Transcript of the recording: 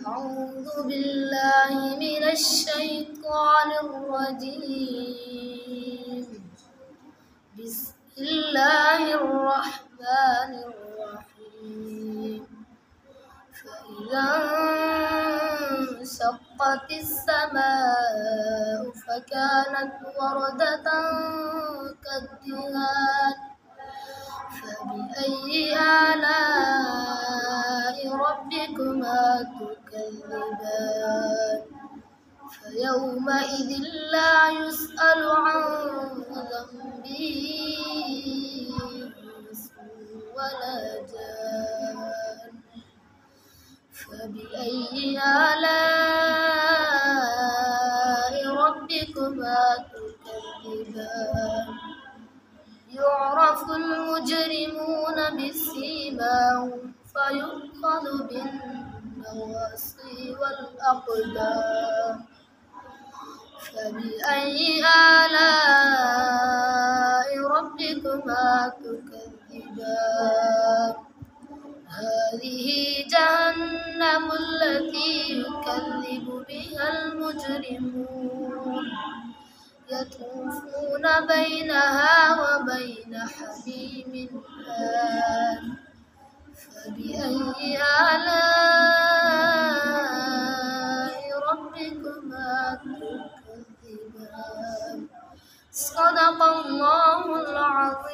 أعوذ بالله من الشيطان الرجيم. بسم الله الرحمن الرحيم. فإذا انشقت السماء فكانت وردة كالدهان فبأي آلاء ربكما تكذبان فيومئذ لا يسأل عن ذنبه إنس ولا جان فبأي آلاء ربكما تكذبان يعرف المجرمون بسيماهم فيؤخذ بالنواصي والأقدام فبأي آلاء ربكما تكذبان هذه جهنم التي يكذب بها المجرمون يطوفون بينها وبين حميم آن فبأي آلاء ربكما تكذبان صدق الله العظيم.